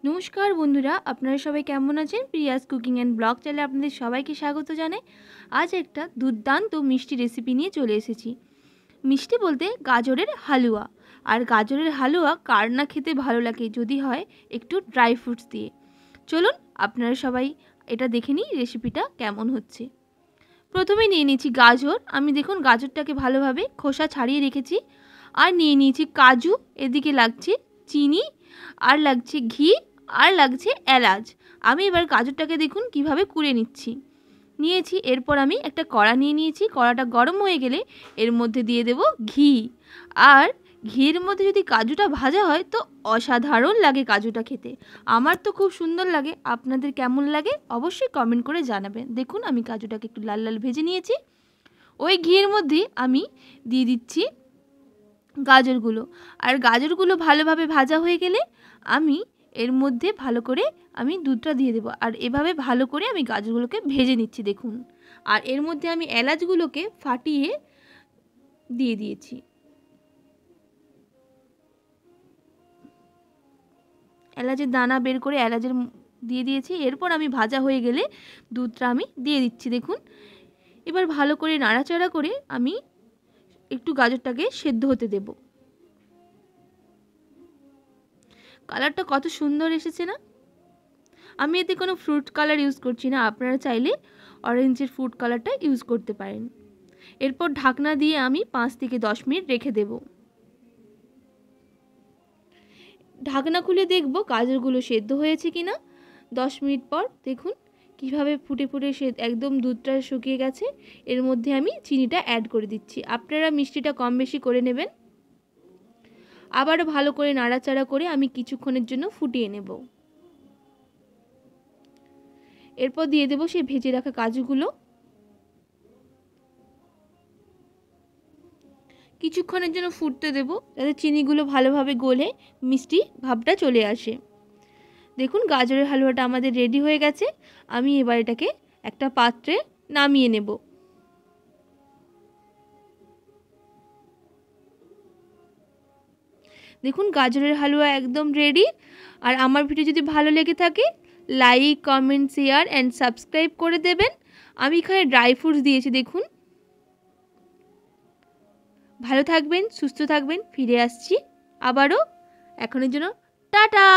নমস্কার বন্ধুরা, আপনারা সবাই কেমন আছেন? প্রিয়াস কুকিং অ্যান্ড ব্লগ চ্যানেলে আপনাদের সবাইকে স্বাগত জানাই। আজ একটা দুর্দান্ত মিষ্টি রেসিপি নিয়ে চলে এসেছি। মিষ্টি বলতে গাজরের হালুয়া। আর গাজরের হালুয়া কার না খেতে ভালো লাগে যদি হয় একটু ড্রাই ফ্রুটস দিয়ে। চলুন আপনারা সবাই এটা দেখে নিই রেসিপিটা কেমন হচ্ছে। প্রথমে নিয়ে নিয়েছি গাজর। আমি দেখুন গাজরটাকে ভালোভাবে খোসা ছাড়িয়ে রেখেছি। আর নিয়ে নিয়েছি কাজু, এদিকে লাগছে চিনি, আর লাগছে ঘি, আর লাগছে এলাচ। আমি এবার গাজরটাকে দেখুন কিভাবে কুড়ে নিয়েছি। এরপর আমি একটা কড়া নিয়ে নিয়েছি। কড়াটা গরম হয়ে গেলে এর মধ্যে দিয়ে দেব ঘি। আর ঘির মধ্যে যদি কাজুটা ভাজা হয় তো অসাধারণ লাগে কাজুটা খেতে। আমার তো খুব সুন্দর লাগে। আপনাদের কেমন লাগে অবশ্যই কমেন্ট করে জানাবেন। দেখুন আমি কাজুটাকে একটু লাল লাল ভেজে নিয়েছি। ওই ঘিয়ের মধ্যে আমি দিয়ে দিচ্ছি গাজরগুলো। আর গাজরগুলো ভালোভাবে ভাজা হয়ে গেলে আমি এর মধ্যে ভালো করে আমি দুধটা দিয়ে দেবো। আর এভাবে ভালো করে আমি গাজরগুলোকে ভেজে নিচ্ছি দেখুন। আর এর মধ্যে আমি এলাচগুলোকে ফাটিয়ে দিয়ে দিয়েছি। এলাচের দানা বের করে এলাচের দিয়ে দিয়েছি। এরপর আমি ভাজা হয়ে গেলে দুধটা আমি দিয়ে দিচ্ছি দেখুন। এবার ভালো করে নাড়াচাড়া করে আমি একটু গাজরটাকে সেদ্ধ হতে দেব। কালারটা কত সুন্দর এসেছে না? আমি এতে কোনো ফ্রুট কালার ইউজ করছি না। আপনারা চাইলে অরেঞ্জের ফুড কালারটা ইউজ করতে পারেন। এরপর ঢাকনা দিয়ে আমি 5 থেকে 10 মিনিট রেখে দেব। ঢাকনা খুলে দেখব গাজরগুলো সেদ্ধ হয়েছে কিনা। 10 মিনিট পর দেখুন কিভাবে ফুটে ফুটে একদম দুধটা শুকিয়ে গেছে। এর মধ্যে আমি চিনিটা অ্যাড করে দিচ্ছি। আপনারা মিষ্টিটা কম বেশি করে নেবেন। আবারও ভালো করে নাড়াচাড়া করে আমি কিছুক্ষণের জন্য ফুটিয়ে নেব। এরপর দিয়ে দেব সেই ভেজে রাখা কাজুগুলো। কিছুক্ষণের জন্য ফুটতে দেব যাতে চিনিগুলো ভালোভাবে গলে মিষ্টি ভাবটা চলে আসে। দেখুন গাজরের হালুয়াটা আমাদের রেডি হয়ে গেছে। আমি এবার এটাকে একটা পাত্রে নামিয়ে নেব। দেখুন গাজরের হালুয়া একদম রেডি। আর আমার ভিডিও যদি ভালো লেগে থাকে like, comment, share and subscribe করে দেবেন। আমি এখানে ড্রাই ফ্রুটস দিয়েছি দেখুন। ভালো থাকবেন, সুস্থ থাকবেন। ফিরে আসছি আবারও। এখনের জন্য টাটা।